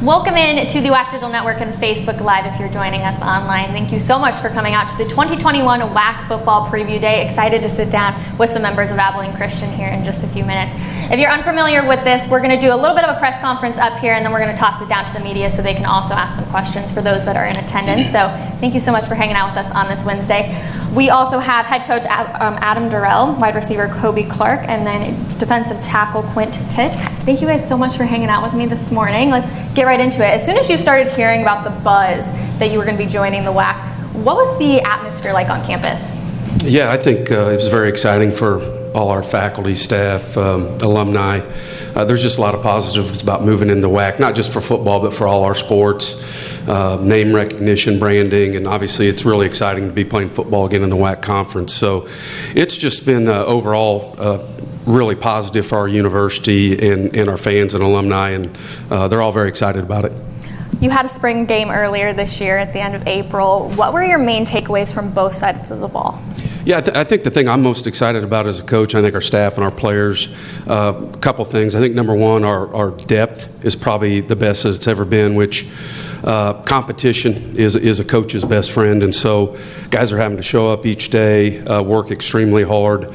Welcome in to the WAC Digital Network and Facebook Live if you're joining us online. Thank you so much for coming out to the 2021 WAC Football Preview Day. Excited to sit down with some members of Abilene Christian here in just a few minutes. If you're unfamiliar with this, we're going to do a little bit of a press conference up here, and then we're going to toss it down to the media so they can also ask some questions for those that are in attendance. So thank you so much for hanging out with us on this Wednesday. We also have head coach Adam Dorrel, wide receiver Kobe Clark, and then defensive tackle Quent Titre. Thank you guys so much for hanging out with me this morning. Let's get right into it. As soon as you started hearing about the buzz that you were going to be joining the WAC, what was the atmosphere like on campus? Yeah, I think it was very exciting for all our faculty, staff, alumni. There's just a lot of positives about moving in the WAC, not just for football, but for all our sports, name recognition, branding, and obviously it's really exciting to be playing football again in the WAC conference. So it's just been overall really positive for our university and our fans and alumni, and they're all very excited about it. You had a spring game earlier this year at the end of April. What were your main takeaways from both sides of the ball? Yeah, I think the thing I'm most excited about as a coach, I think our staff and our players, a couple things. I think number one, our depth is probably the best that it's ever been, which competition is a coach's best friend. And so guys are having to show up each day, work extremely hard,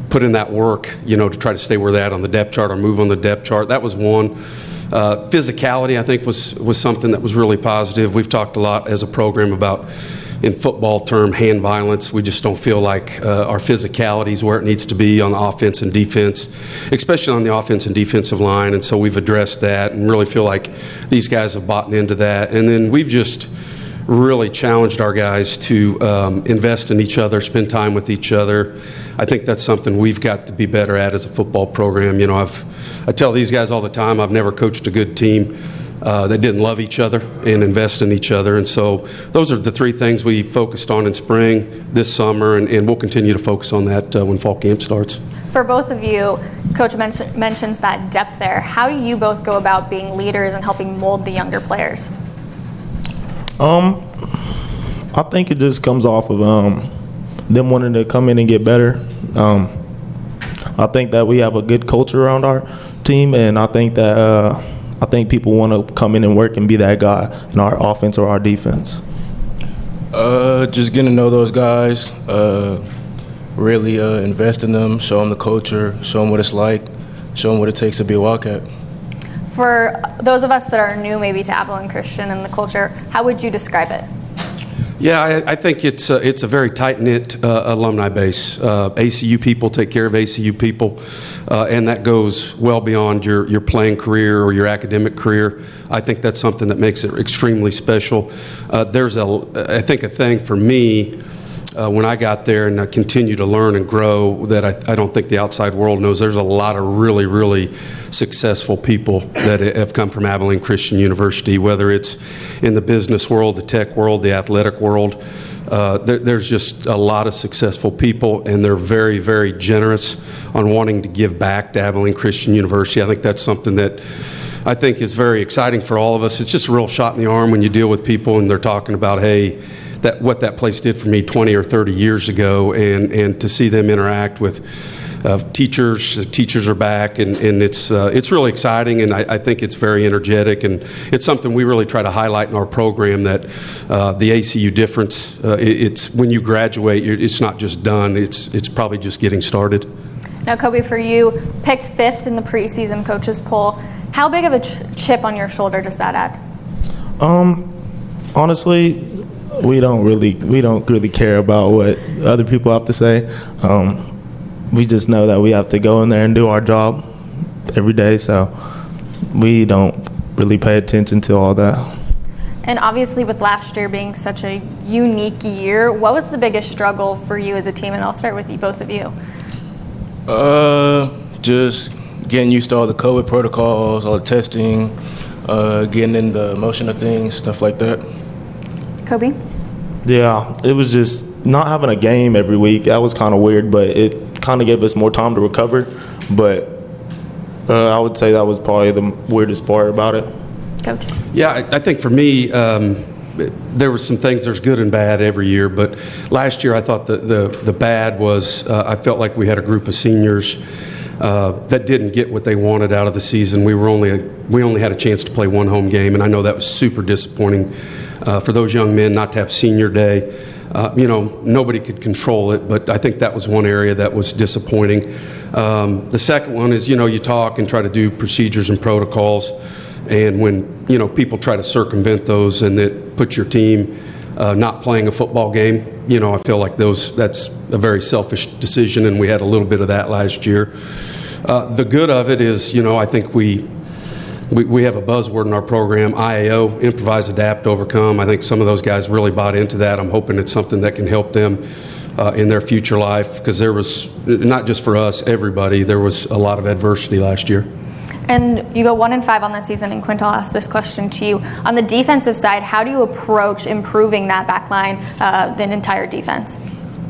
put in that work, to try to stay where they're at on the depth chart or move on the depth chart. That was one. Physicality, I think, was something that was really positive. We've talked a lot as a program about, in football term, hand violence. We just don't feel like our physicality is where it needs to be on the offense and defense, especially on the offense and defensive line. And so we've addressed that and really feel like these guys have bought into that. And then we've just really challenged our guys to invest in each other, spend time with each other. I think that's something we've got to be better at as a football program. I tell these guys all the time, I've never coached a good team that didn't love each other and invest in each other. And so those are the three things we focused on in spring, this summer, and we'll continue to focus on that when fall camp starts. For both of you, Coach mentions that depth there. How do you both go about being leaders and helping mold the younger players? I think it just comes off of them wanting to come in and get better. I think that we have a good culture around our team, and I think that people want to come in and work and be that guy in our offense or our defense. Just getting to know those guys, really invest in them, show them the culture, show them what it's like, show them what it takes to be a Wildcat. For those of us that are new maybe to Abilene Christian and the culture, how would you describe it? Yeah, I think it's a very tight-knit alumni base. ACU people take care of ACU people, and that goes well beyond your playing career or your academic career. I think that's something that makes it extremely special. There's I think a thing for me when I got there, and I continue to learn and grow, that I don't think the outside world knows. There's a lot of really, really successful people that have come from Abilene Christian University, whether it's in the business world, the tech world, the athletic world. There's just a lot of successful people, and they're very, very generous on wanting to give back to Abilene Christian University. I think that's something that I think is very exciting for all of us. It's just a real shot in the arm when you deal with people and they're talking about, hey, what that place did for me 20 or 30 years ago, and to see them interact with teachers. The teachers are back, and it's really exciting, and I think it's very energetic, and it's something we really try to highlight in our program, that the ACU difference, it's when you graduate, it's not just done, it's probably just getting started. Now, Kobe, for you, picked 5th in the preseason coaches poll. How big of a chip on your shoulder does that add? Honestly, we don't really care about what other people have to say. We just know that we have to go in there and do our job every day, so we don't really pay attention to all that. And obviously, with last year being such a unique year, what was the biggest struggle for you as a team? And I'll start with you, both of you. Just getting used to all the COVID protocols, all the testing, getting in the motion of things, stuff like that. Kobe? Yeah, it was just not having a game every week. That was kind of weird, but it kind of gave us more time to recover. But I would say that was probably the weirdest part about it. Coach? Yeah, I think for me, there was some things, there's good and bad every year, but last year I thought the bad was I felt like we had a group of seniors that didn't get what they wanted out of the season. We only had a chance to play one home game, and I know that was super disappointing for those young men not to have senior day. Nobody could control it, but I think that was one area that was disappointing. The second one is, you talk and try to do procedures and protocols, and when, people try to circumvent those and it puts your team not playing a football game, I feel like that's a very selfish decision, and we had a little bit of that last year. The good of it is, I think we have a buzzword in our program, IAO, improvise, adapt, overcome. I think some of those guys really bought into that. I'm hoping it's something that can help them in their future life, because there was, not just for us, everybody, there was a lot of adversity last year. And you go 1-5 on the season, and Quint, I'll ask this question to you. On the defensive side, how do you approach improving that back line, the entire defense?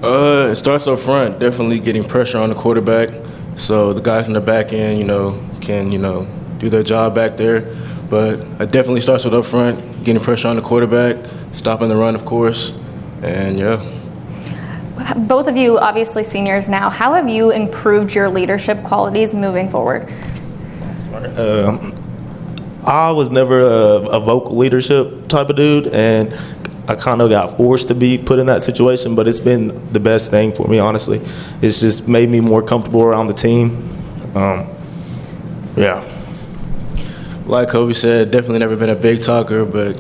It starts up front, definitely getting pressure on the quarterback, so the guys in the back end, can, do their job back there. But it definitely starts with up front, getting pressure on the quarterback, stopping the run, of course, and yeah. Both of you, obviously seniors now, how have you improved your leadership qualities moving forward? I was never a vocal leadership type of dude, and I kind of got forced to be put in that situation, but it's been the best thing for me, honestly. It's just made me more comfortable around the team. Yeah. Like Kobe said, definitely never been a big talker, but,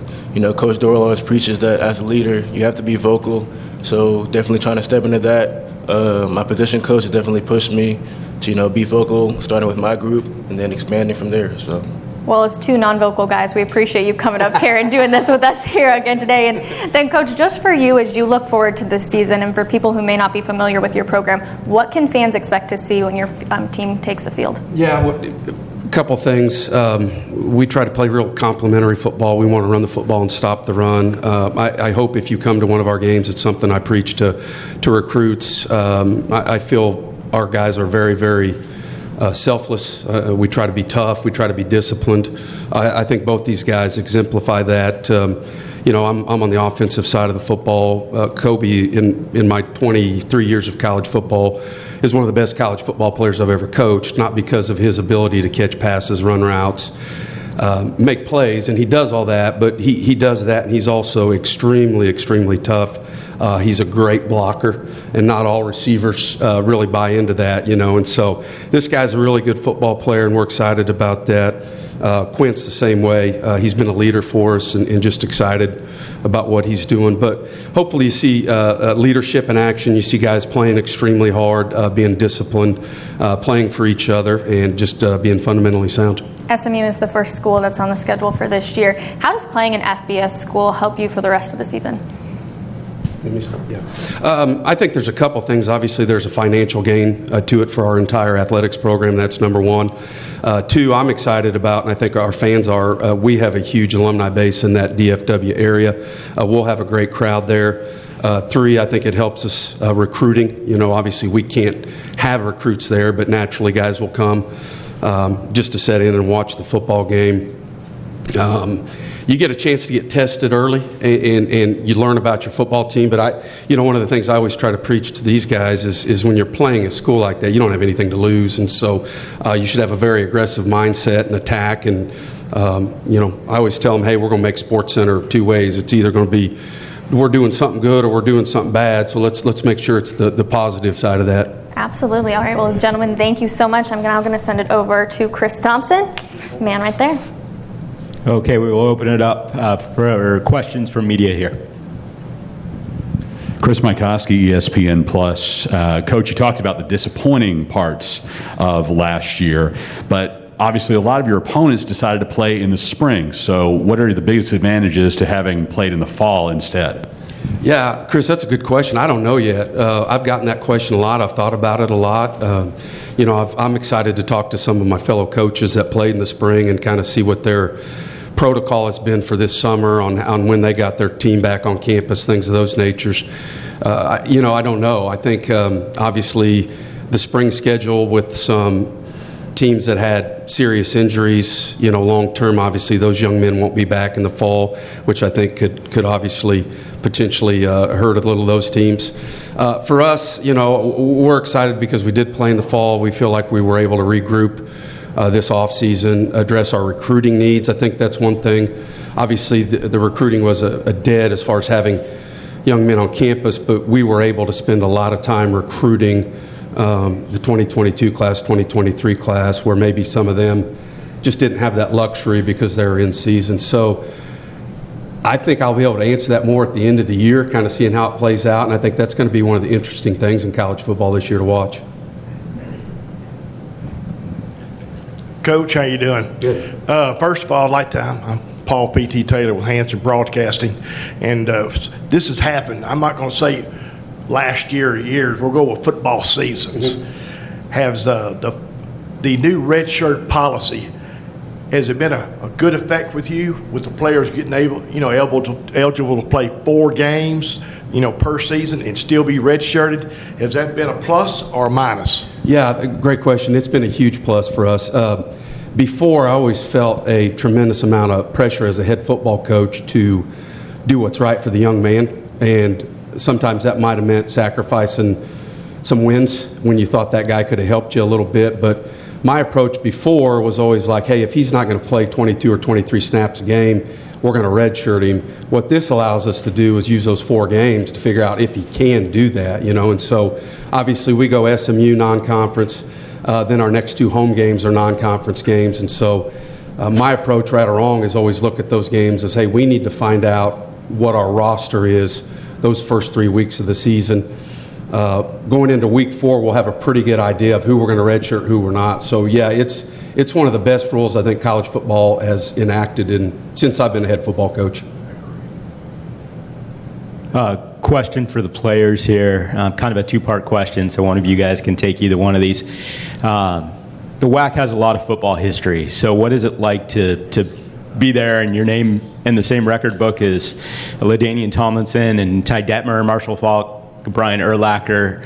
Coach Dorrel always preaches that as a leader, you have to be vocal. So definitely trying to step into that. My position coach has definitely pushed me to, be vocal, starting with my group and then expanding from there. So. Well, as two non-vocal guys, we appreciate you coming up here and doing this with us here again today. And then, Coach, just for you, as you look forward to this season, and for people who may not be familiar with your program, what can fans expect to see when your team takes the field? Yeah, a couple things. We try to play real complimentary football. We want to run the football and stop the run. I hope if you come to one of our games, it's something I preach to recruits. I feel our guys are very, very selfless. We try to be tough. We try to be disciplined. I think both these guys exemplify that. I'm on the offensive side of the football. Kobe, in my 23 years of college football, is one of the best college football players I've ever coached, not because of his ability to catch passes, run routes, make plays, and he does all that, but he does that, and he's also extremely, extremely tough. He's a great blocker, and not all receivers really buy into that, and so this guy's a really good football player, and we're excited about that. Quint's the same way. He's been a leader for us, and just excited about what he's doing. But hopefully you see leadership in action. You see guys playing extremely hard, being disciplined, playing for each other, and just being fundamentally sound. SMU is the first school that's on the schedule for this year. How does playing an FBS school help you for the rest of the season? Let me start. Yeah. I think there's a couple things. Obviously, there's a financial gain to it for our entire athletics program. That's number one. Two, I'm excited about, and I think our fans are, we have a huge alumni base in that DFW area. We'll have a great crowd there. Three, I think it helps us recruiting. Obviously, we can't have recruits there, but naturally guys will come just to set in and watch the football game. You get a chance to get tested early, and you learn about your football team. But one of the things I always try to preach to these guys is when you're playing a school like that, you don't have anything to lose, and so you should have a very aggressive mindset and attack. And I always tell them, hey, we're going to make SportsCenter two ways. It's either going to be we're doing something good or we're doing something bad. So let's make sure it's the positive side of that. Absolutely. All right. Well, gentlemen, thank you so much. I'm now going to send it over to Chris Thompson, man right there. Okay, we will open it up for questions from media here. Chris Mikoski, ESPN Plus. Coach, you talked about the disappointing parts of last year, but obviously a lot of your opponents decided to play in the spring. So what are the biggest advantages to having played in the fall instead? Yeah, Chris, that's a good question. I don't know yet. I've gotten that question a lot. I've thought about it a lot. I'm excited to talk to some of my fellow coaches that played in the spring and kind of see what their protocol has been for this summer on when they got their team back on campus, things of those natures. I don't know. I think obviously the spring schedule with some teams that had serious injuries, long term, obviously those young men won't be back in the fall, which I think could obviously potentially hurt a little of those teams. For us, we're excited because we did play in the fall. We feel like we were able to regroup this offseason, address our recruiting needs. I think that's one thing. Obviously, the recruiting was a dead as far as having young men on campus, but we were able to spend a lot of time recruiting the 2022 class, 2023 class, where maybe some of them just didn't have that luxury because they were in season. So I think I'll be able to answer that more at the end of the year, kind of seeing how it plays out, and I think that's going to be one of the interesting things in college football this year to watch. Coach, how you doing? Good. First of all, I'd like to, I'm Paul P.T. Taylor with Hanson Broadcasting, and this has happened. I'm not going to say last year or years. We'll go with football seasons. Has the new red shirt policy, has it been a good effect with you, with the players getting eligible to play 4 games, per season and still be redshirted? Has that been a plus or a minus? Yeah, great question. It's been a huge plus for us. Before, I always felt a tremendous amount of pressure as a head football coach to do what's right for the young man, and sometimes that might have meant sacrificing some wins when you thought that guy could have helped you a little bit. But my approach before was always like, hey, if he's not going to play 22 or 23 snaps a game, we're going to redshirt him. What this allows us to do is use those 4 games to figure out if he can do that, and so obviously we go SMU non-conference, then our next 2 home games are non-conference games, and so my approach, right or wrong, is always look at those games as, hey, we need to find out what our roster is those first 3 weeks of the season. Going into week 4, we'll have a pretty good idea of who we're going to redshirt, who we're not. So yeah, it's one of the best rules I think college football has enacted since I've been a head football coach. Question for the players here, kind of a 2-part question, so one of you guys can take either one of these. The WAC has a lot of football history, so what is it like to be there and your name in the same record book as LaDainian Tomlinson and Ty Detmer, Marshall Falk, Brian Urlacher,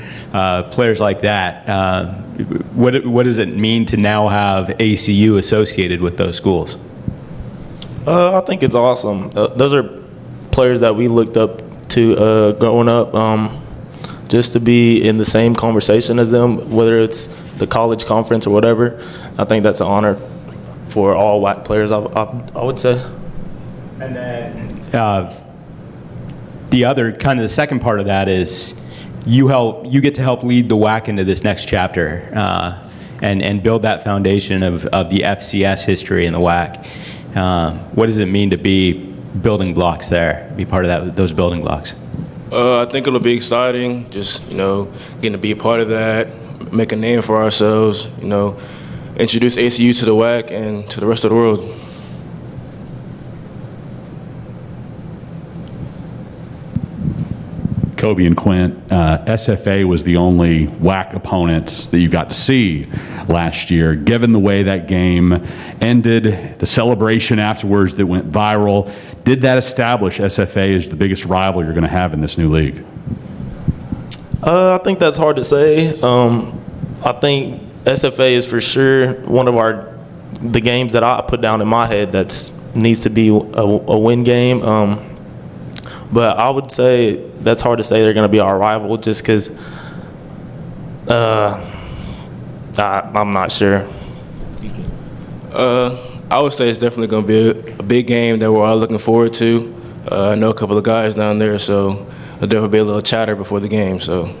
players like that? What does it mean to now have ACU associated with those schools? I think it's awesome. Those are players that we looked up to growing up, just to be in the same conversation as them, whether it's the college conference or whatever. I think that's an honor for all WAC players, I would say. And then the second part of that is you get to help lead the WAC into this next chapter and build that foundation of the FCS history in the WAC. What does it mean to be building blocks there, be part of those building blocks? I think it'll be exciting, just, getting to be a part of that, make a name for ourselves, introduce ACU to the WAC and to the rest of the world. Kobe and Quent, SFA was the only WAC opponent that you got to see last year. Given the way that game ended, the celebration afterwards that went viral, did that establish SFA as the biggest rival you're going to have in this new league? I think that's hard to say. I think SFA is for sure one of the games that I put down in my head that needs to be a win game. But I would say that's hard to say they're going to be our rival just because I'm not sure. I would say it's definitely going to be a big game that we're all looking forward to. I know a couple of guys down there, so there'll definitely be a little chatter before the game. So,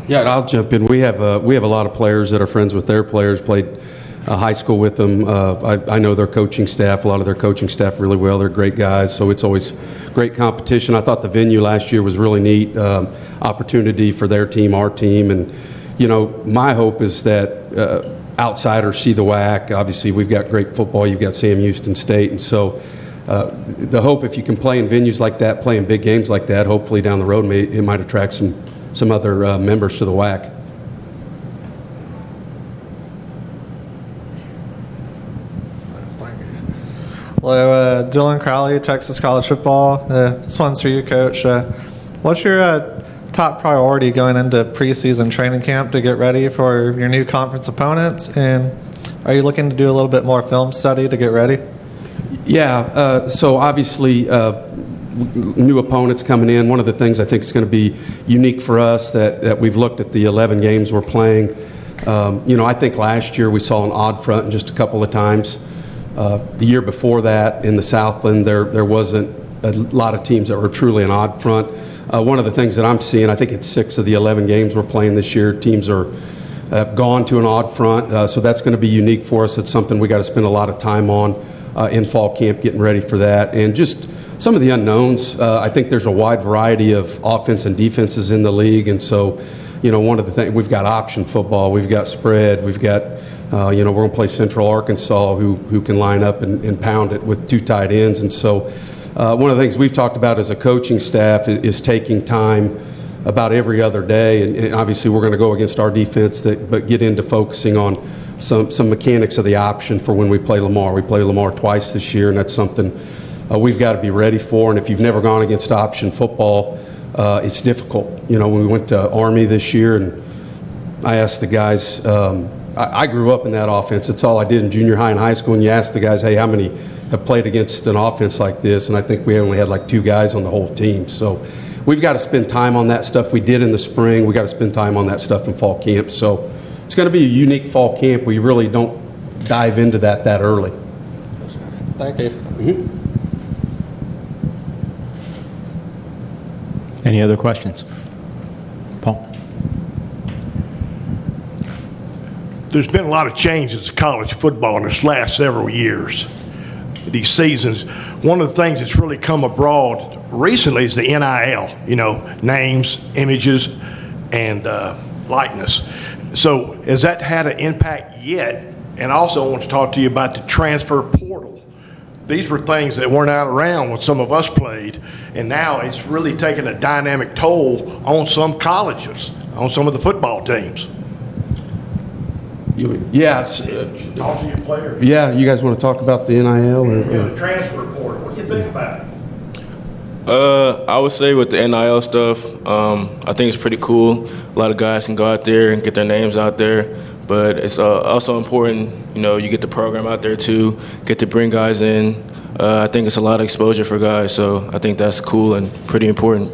yeah, I'll jump in. We have a lot of players that are friends with their players, played high school with them. I know their coaching staff, a lot of their coaching staff really well. They're great guys, so it's always great competition. I thought the venue last year was really neat, opportunity for their team, our team, and my hope is that outsiders see the WAC. Obviously, we've got great football. You've got Sam Houston State, and so the hope, if you can play in venues like that, play in big games like that, hopefully down the road it might attract some other members to the WAC. Hello, Dylan Crowley, Texas College Football. This one's for you, Coach. What's your top priority going into preseason training camp to get ready for your new conference opponents? And are you looking to do a little bit more film study to get ready? Yeah, so obviously new opponents coming in. One of the things I think is going to be unique for us that we've looked at the 11 games we're playing. I think last year we saw an odd front just a couple of times. The year before that in the Southland, there wasn't a lot of teams that were truly an odd front. One of the things that I'm seeing, I think it's 6 of the 11 games we're playing this year, teams have gone to an odd front, so that's going to be unique for us. It's something we got to spend a lot of time on in fall camp, getting ready for that. And just some of the unknowns, I think there's a wide variety of offense and defenses in the league, and so, one of the things, we've got option football, we've got spread, we've got, we're going to play Central Arkansas, who can line up and pound it with 2 tight ends. And so one of the things we've talked about as a coaching staff is taking time about every other day, and obviously we're going to go against our defense, but get into focusing on some mechanics of the option for when we play Lamar. We play Lamar twice this year, and that's something we've got to be ready for. And if you've never gone against option football, it's difficult. When we went to Army this year, and I asked the guys, I grew up in that offense. It's all I did in junior high and high school, and you ask the guys, hey, how many have played against an offense like this? And I think we only had like 2 guys on the whole team. So we've got to spend time on that stuff. We did in the spring. We got to spend time on that stuff in fall camp. So it's going to be a unique fall camp where you really don't dive into that early. Thank you. Mm-hmm. Any other questions? Paul? There's been a lot of changes to college football in this last several years, these seasons. One of the things that's really come abroad recently is the NIL, names, images, and likeness. So has that had an impact yet? And also I want to talk to you about the transfer portal. These were things that weren't out around when some of us played, and now it's really taking a dynamic toll on some colleges, on some of the football teams. Yes. Talk to your players. Yeah, you guys want to talk about the NIL? The transfer portal. What do you think about it? I would say with the NIL stuff, I think it's pretty cool. A lot of guys can go out there and get their names out there, but it's also important, you get the program out there too, get to bring guys in. I think it's a lot of exposure for guys, so I think that's cool and pretty important.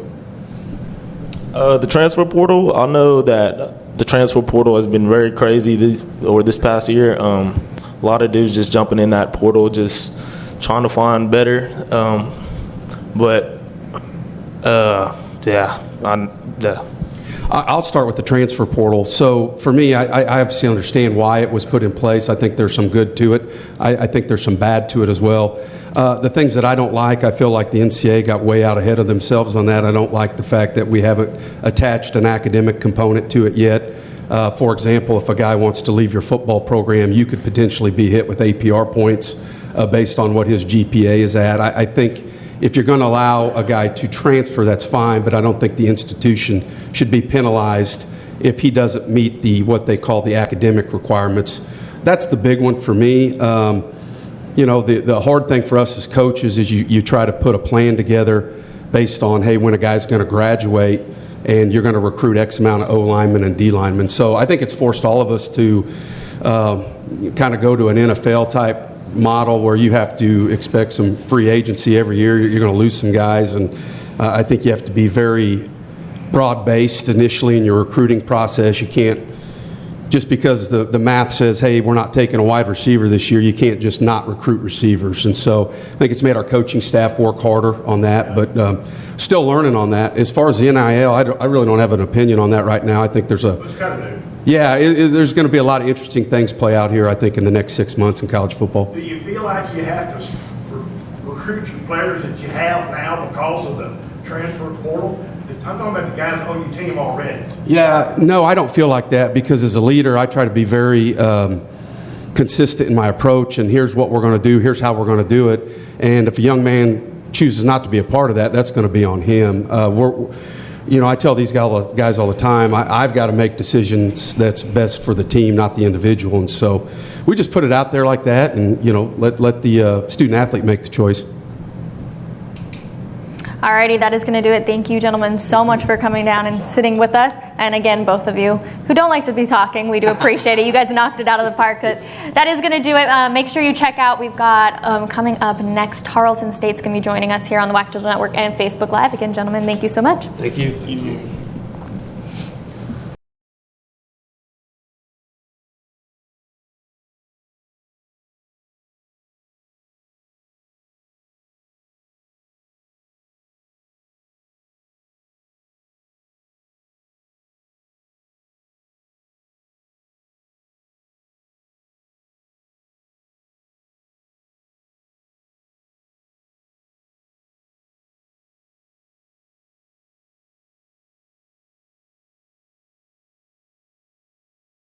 The transfer portal, I know that the transfer portal has been very crazy this past year. A lot of dudes just jumping in that portal, just trying to find better. I'll start with the transfer portal. So for me, I obviously understand why it was put in place. I think there's some good to it. I think there's some bad to it as well. The things that I don't like, I feel like the NCAA got way out ahead of themselves on that. I don't like the fact that we haven't attached an academic component to it yet. For example, if a guy wants to leave your football program, you could potentially be hit with APR points based on what his GPA is at. I think if you're going to allow a guy to transfer, that's fine, but I don't think the institution should be penalized if he doesn't meet what they call the academic requirements. That's the big one for me. The hard thing for us as coaches is you try to put a plan together based on, hey, when a guy's going to graduate and you're going to recruit X amount of O linemen and D linemen. So I think it's forced all of us to kind of go to an NFL type model where you have to expect some free agency every year. You're going to lose some guys, and I think you have to be very broad-based initially in your recruiting process. You can't, just because the math says, hey, we're not taking a wide receiver this year, you can't just not recruit receivers. And so I think it's made our coaching staff work harder on that, but still learning on that. As far as the NIL, I really don't have an opinion on that right now. I think there's It's kind of new. there's going to be a lot of interesting things play out here, I think, in the next 6 months in college football. Do you feel like you have to recruit your players that you have now because of the transfer portal? I'm talking about the guys on your team already. Yeah, no, I don't feel like that, because as a leader, I try to be very consistent in my approach, and here's what we're going to do, here's how we're going to do it. And if a young man chooses not to be a part of that, that's going to be on him. I tell these guys all the time, I've got to make decisions that's best for the team, not the individual. And so we just put it out there like that, and let the student athlete make the choice. Alrighty, that is going to do it. Thank you, gentlemen, so much for coming down and sitting with us. And again, both of you who don't like to be talking, we do appreciate it. You guys knocked it out of the park. That is going to do it. Make sure you check out. We've got coming up next, Tarleton State's going to be joining us here on the WAC Digital Network and Facebook Live. Again, gentlemen, thank you so much. Thank you.